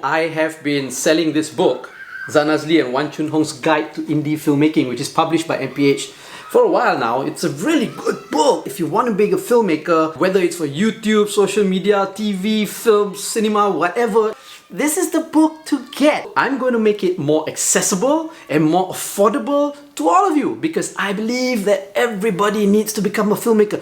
I have been selling this book, Zanazli and Wan Chun Hong's Guide to Indie Filmmaking, which is published by MPH, for a while now. It's a really good book if you want to be a filmmaker, whether it's for YouTube, social media, TV, film, cinema, whatever. This is the book to get. I'm going to make it more accessible and more affordable to all of you because I believe that everybody needs to become a filmmaker.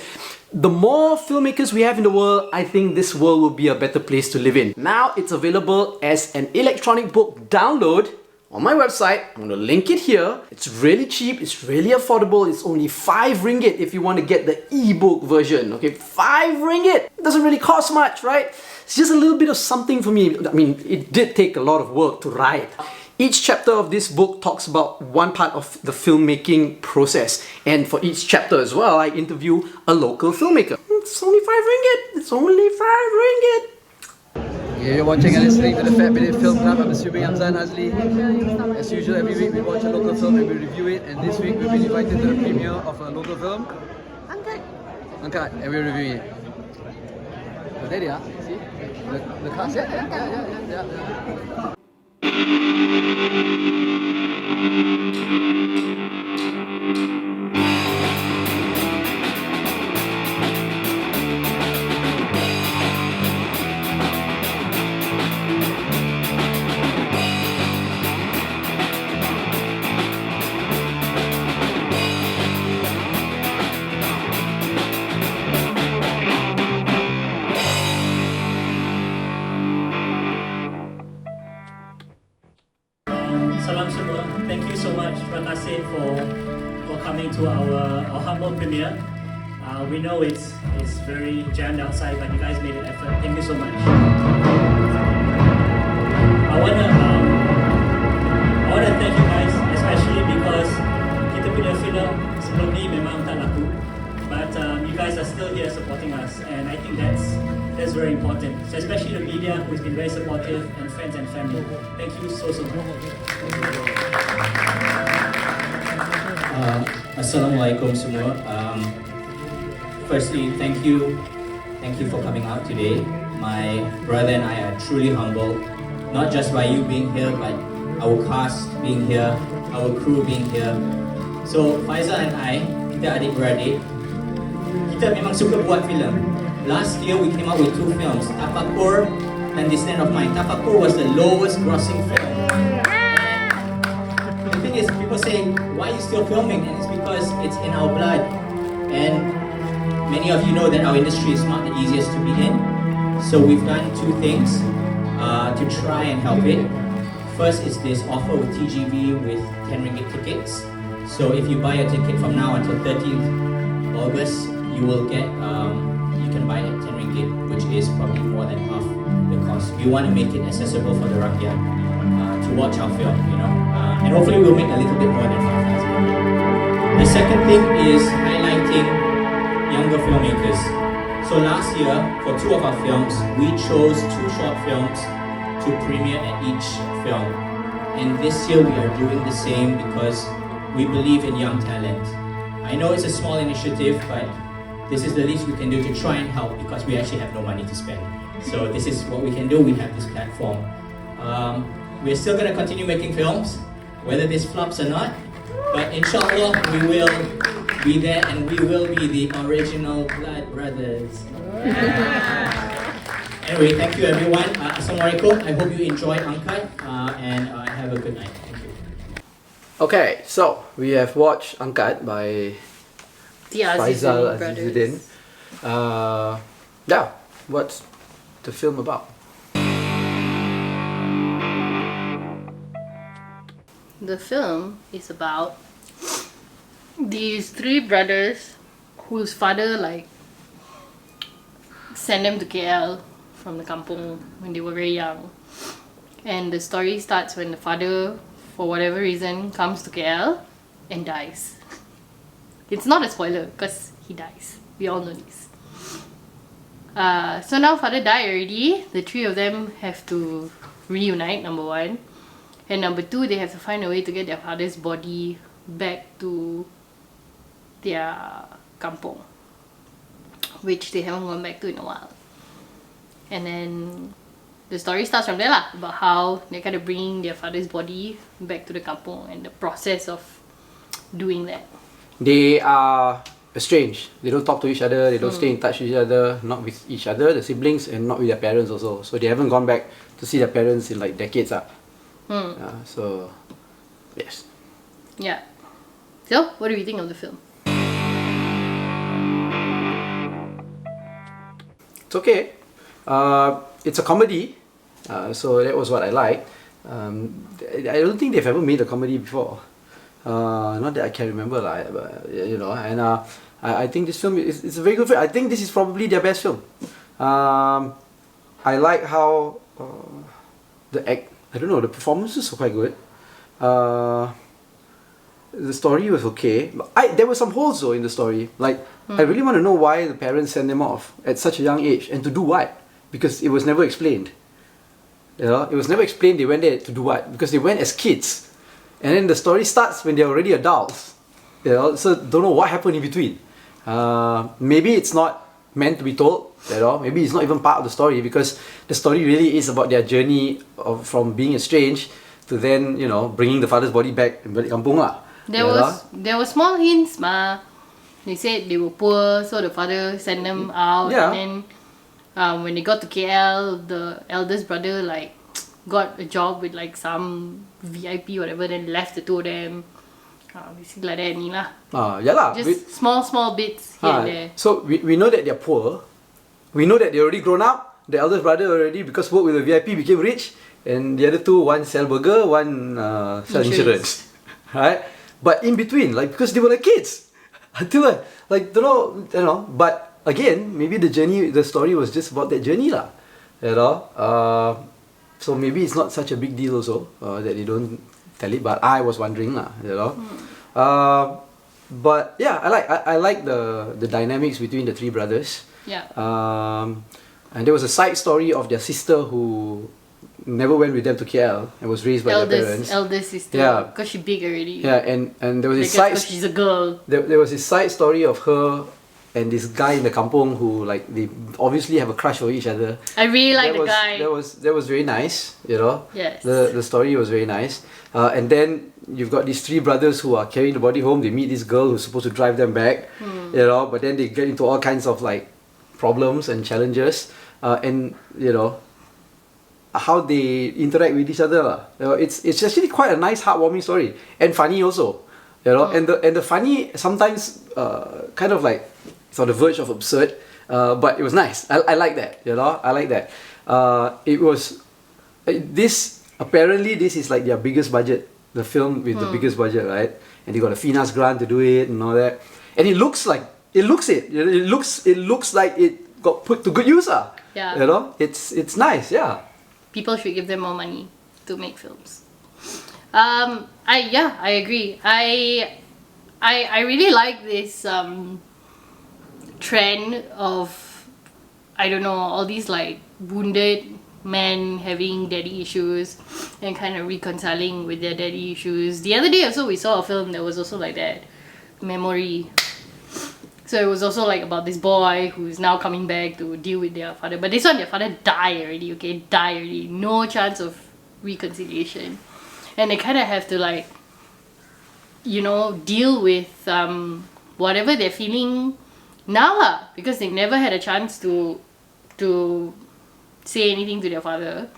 The more filmmakers we have in the world, I think this world will be a better place to live in. Now it's available as an electronic book download on my website. I'm going to link it here. It's really cheap, it's really affordable. It's only 5 ringgit if you want to get the ebook version. Okay, 5 ringgit. It doesn't really cost much, right? It's just a little bit of something for me. I mean, it did take a lot of work to write. Each chapter of this book talks about one part of the filmmaking process. And for each chapter as well, I interview a local filmmaker. It's only 5 ringgit. It's only 5 ringgit. Yeah, you're watching and listening to the FAT BIDIN Film Club. I'm assuming I'm Zanazli. As usual, every week we watch a local film and we review it. And this week we've been invited to the premiere of a local film, Angkat, and we're reviewing it. So there they are. See the cast. Yeah. Salam semua. Thank you so much, terima kasih for coming to our humble premiere. We know it's very jammed outside, but you guys made an effort. Thank you so much. I wanna thank you guys, especially because kita punya film sebelum ni memang tak laku, but you guys are still here supporting us, and I think that's very important. So especially the media who's been very supportive, and friends and family. Thank you so much. Assalamualaikum semua. Firstly, thank you for coming out today. My brother and I are truly humbled, not just by you being here, but our cast being here, our crew being here. So Faizal and I, kita adik-beradik, kita memang suka buat filem. Last year we came out with 2 films, Tafakur and This Land of Mine. Tafakur was the lowest grossing film. The thing is, people say, why are you still filming? And it's because it's in our blood. And many of you know that our industry is not the easiest to be in. So we've done 2 things to try and help it. First is this offer with TGV with 10 ringgit tickets. So if you buy a ticket from now until 13th August, you will get, you can buy it at 10 ringgit, which is probably more than half the cost. We want to make it accessible for the rakyat to watch our film, you know. And hopefully we'll make a little bit more than 5,000. The second thing is highlighting younger filmmakers. So last year, for 2 of our films, we chose 2 short films to premiere at each film. And this year we are doing the same because we believe in young talent. I know it's a small initiative, but this is the least we can do to try and help because we actually have no money to spend. So this is what we can do. We have this platform. We're still going to continue making films, whether this flops or not. But inshallah, we will be there and we will be the original Blood Brothers. Anyway, thank you everyone. Assalamualaikum. I hope you enjoy Angkat and have a good night. Thank you. Okay, so we have watched Angkat by Faizal Azizuddin. Yeah, what's the film about? The film is about these 3 brothers whose father sent them to KL from the kampung when they were very young. And the story starts when the father, for whatever reason, comes to KL and dies. It's not a spoiler because he dies. We all know this. So now father died already. The 3 of them have to reunite, number 1. And number 2, they have to find a way to get their father's body back to their kampung, which they haven't gone back to in a while. And then the story starts from there lah, about how they're kind of bringing their father's body back to the kampung and the process of doing that. They are estranged. They don't talk to each other. They don't stay in touch with each other. Not with each other, the siblings, and not with their parents also. So they haven't gone back to see their parents in like decades. So, yes. Yeah. So, what do you think of the film? It's okay. It's a comedy. So that was what I liked. I don't think they've ever made a comedy before. Not that I can remember, but, you know. And I think this film is a very good film. I think this is probably their best film. I like how the performances were quite good. The story was okay. But there were some holes though in the story. Like I really want to know why the parents sent them off at such a young age and to do what? Because it was never explained. You know, it was never explained they went there to do what. Because they went as kids, and then the story starts when they're already adults. You know, so don't know what happened in between. Maybe it's not meant to be told. You know, maybe it's not even part of the story because the story really is about their journey from being estranged to then, you know, bringing the father's body back in balik kampung lah. There were small hints, ma. They said they were poor, so the father sent them out. Yeah. And then when they got to KL, the eldest brother like got a job with like some VIP whatever, then left the two of them. Basically like that ni lah. Yeah lah. Just small bits here and there. So we know that they're poor. We know that they're already grown up. The eldest brother already, because work with the VIP, became rich. And the other two, one sell burger, one sell insurance. Right? But in between, like, because they were like kids. Until like, don't know. But again, maybe the story was just about that journey lah. You know? So maybe it's not such a big deal also that they don't tell it. But I was wondering lah, you know? But yeah, I like the dynamics between the three brothers. Yeah. And there was a side story of their sister who never went with them to KL and was raised by their parents. Eldest sister. Yeah. Because she's big already. Yeah, and there was this Because she's a girl. There was this side story of her and this guy in the kampung who, like, they obviously have a crush for each other. I really like the guy. That was very nice, you know. Yes. The story was very nice. And then you've got these three brothers who are carrying the body home. They meet this girl who's supposed to drive them back, you know. But then they get into all kinds of like problems and challenges, and you know how they interact with each other lah. You know, it's actually quite a nice, heartwarming story and funny also. You know, and the funny sometimes kind of like it's on the verge of absurd, but it was nice. I like that. You know, I like that. It was apparently this is like their biggest budget, the film with the biggest budget, right? And they got a finance grant to do it and all that. And it looks like it looks like it got put to good use. Yeah. You know, it's nice. Yeah. People should give them more money to make films. I agree. I really like this trend of, I don't know, all these like wounded men having daddy issues and kind of reconciling with their daddy issues. The other day also we saw a film that was also like that, Memory. So it was also like about this boy who's now coming back to deal with their father. But this one, their father died already, okay? Died already. No chance of reconciliation. And they kind of have to like, you know, deal with whatever they're feeling now lah. Because they never had a chance to say anything to their father.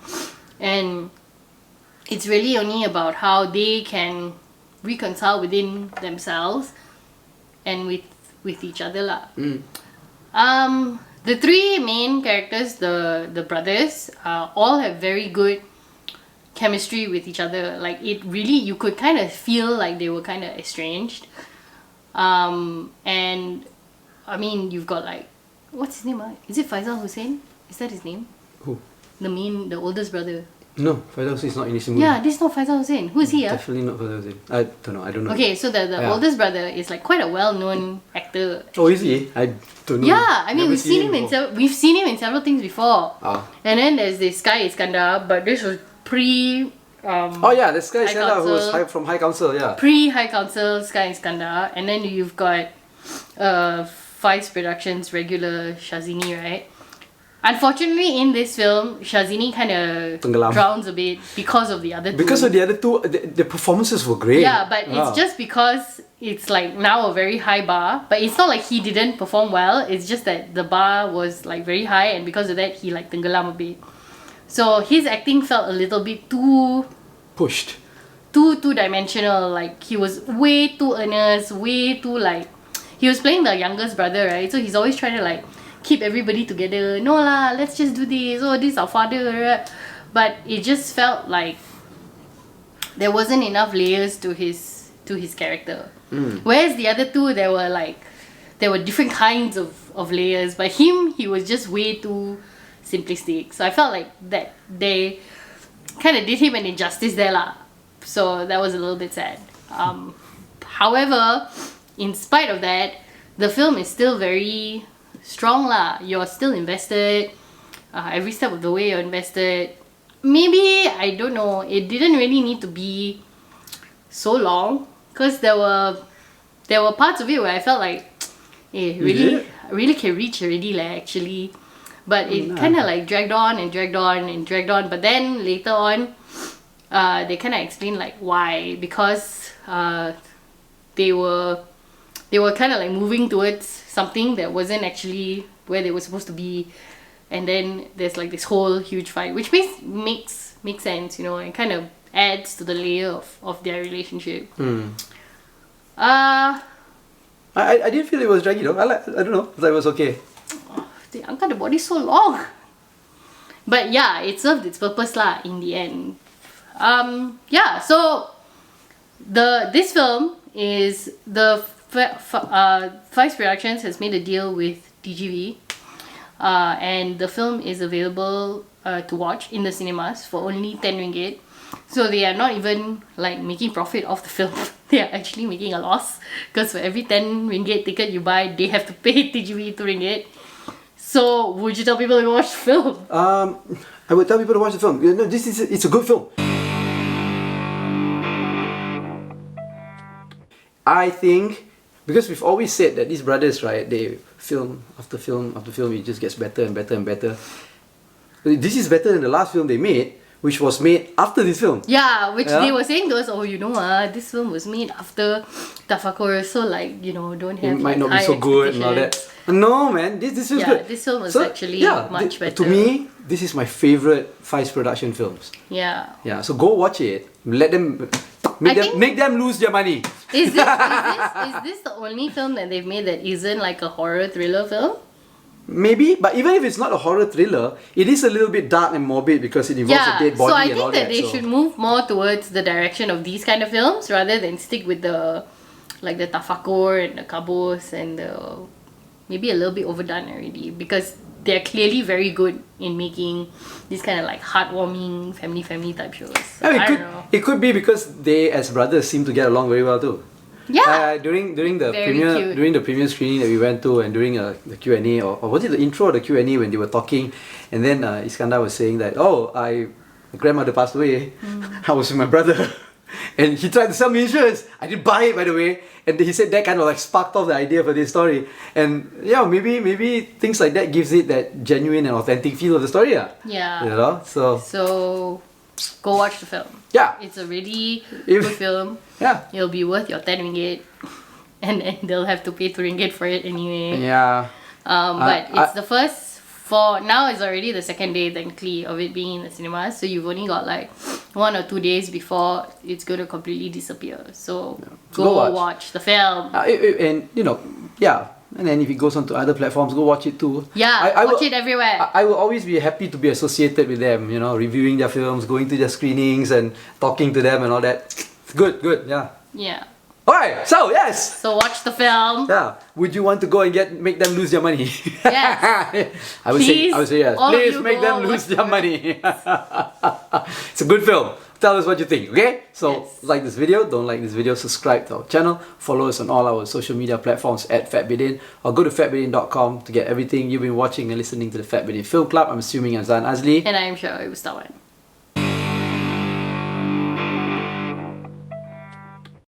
And it's really only about how they can reconcile within themselves and with each other lah. The three main characters, the brothers, all have very good chemistry with each other. Like it really, you could kind of feel like they were kind of estranged. And I mean, you've got like, what's his name? Is it Faisal Hussein? Is that his name? Who? The oldest brother. No, Faisal Hussein is not in this movie. Yeah, this is not Faisal Hussein. Who is he? Definitely not Faisal Hussein. I don't know. Okay, so the oldest brother is like quite a well-known actor. Oh, is he? I don't know. Yeah, I mean Never we've seen him in several things before. And then there's this guy Iskandar, but this was pre. Oh yeah, this guy High Iskandar who was Council. from High Council, yeah. Pre-High Council Sky Iskandar, and then you've got Vice Productions regular Shazini, right? Unfortunately, in this film, Shazini kind of Tenggelam. drowns a bit because of the other two. Because of the other two, the performances were great. Yeah, but it's just because it's like now a very high bar. But it's not like he didn't perform well. It's just that the bar was like very high, and because of that, he like tenggelam a bit. So his acting felt a little bit too pushed. Two-dimensional. Like he was way too earnest, way too like he was playing the youngest brother, right? So he's always trying to like keep everybody together. No lah, let's just do this. Oh, this is our father, right? But it just felt like there wasn't enough layers to his character. Whereas the other two, there were different kinds of layers. But him, he was just way too simplistic. So I felt like that they kind of did him an injustice there lah. So that was a little bit sad. However, in spite of that, the film is still very strong lah. You're still invested. Every step of the way you're invested. Maybe, I don't know, it didn't really need to be so long, because there were parts of it where I felt like really can reach already lah, actually. But it kind of like dragged on and dragged on and dragged on. But then later on, they kind of explained like why, because they were kind of like moving towards something that wasn't actually where they were supposed to be, and then there's like this whole huge fight, which makes sense, you know, and kind of adds to the layer of their relationship. I didn't feel it was draggy though. I don't know. I thought it was okay. The Angkat, the body's so long. But yeah, it served its purpose lah in the end. Yeah, so this film is the Vice Productions has made a deal with TGV, and the film is available to watch in the cinemas for only 10 ringgit. So they are not even like making profit off the film. They are actually making a loss, because for every 10 ringgit ticket you buy, they have to pay TGV 2 ringgit. So would you tell people to watch the film? I would tell people to watch the film. No, it's a good film. I think, because we've always said that these brothers, right, they film after film after film, it just gets better and better and better. This is better than the last film they made, which was made after this film. Yeah, which they were saying to us, oh, you know, this film was made after Tafakur, so like, you know, don't have it might like, not be so good and all that. No, man, this feels good. This film was actually much better. To me, this is my favorite Vice Production films. Yeah. Yeah, so go watch it. Let them make them lose their money. Is this the only film that they've made that isn't like a horror thriller film? Maybe, but even if it's not a horror thriller, it is a little bit dark and morbid because it involves a dead body so I and all think that. they should move more towards the direction of these kind of films rather than stick with the Tafakur and the Kabos and the maybe a little bit overdone already, because they're clearly very good in making these kind of like heartwarming family type shows. So I don't know. It could be because they as brothers seem to get along very well too. Yeah. During the Very premiere screening that we went to, and during the Q&A, or was it the intro or the Q&A when they were talking, and then Iskandar was saying that, my grandmother passed away, I was with my brother, and he tried to sell me insurance. I didn't buy it, by the way, and he said that kind of like sparked off the idea for this story. And yeah, maybe things like that gives it that genuine and authentic feel of the story. Yeah. You know, so go watch the film. Yeah. It's a really good film. Yeah. It'll be worth your 10 ringgit. And they'll have to pay 2 ringgit for it anyway. Yeah. But it's the first for now, it's already the second day technically of it being in the cinemas. So you've only got like 1 or 2 days before it's going to completely disappear. So go watch the film. And you know, yeah. And then if it goes on to other platforms, go watch it too. Yeah, watch it everywhere. I will always be happy to be associated with them, you know, reviewing their films, going to their screenings and talking to them and all that. It's good, yeah. Yeah. Alright, so yes! So watch the film. Yeah. Would you want to go and make them lose their money? Yes. I would say yes. Please make them lose their money. It's a good film. Tell us what you think, okay? So like this video, don't like this video, subscribe to our channel, follow us on all our social media platforms at FAT BIDIN, or go to fatbidin.com to get everything you've been watching and listening to the FAT BIDIN Film Club. I'm assuming I'm Zan Azli. And I'm sure it was Tawan.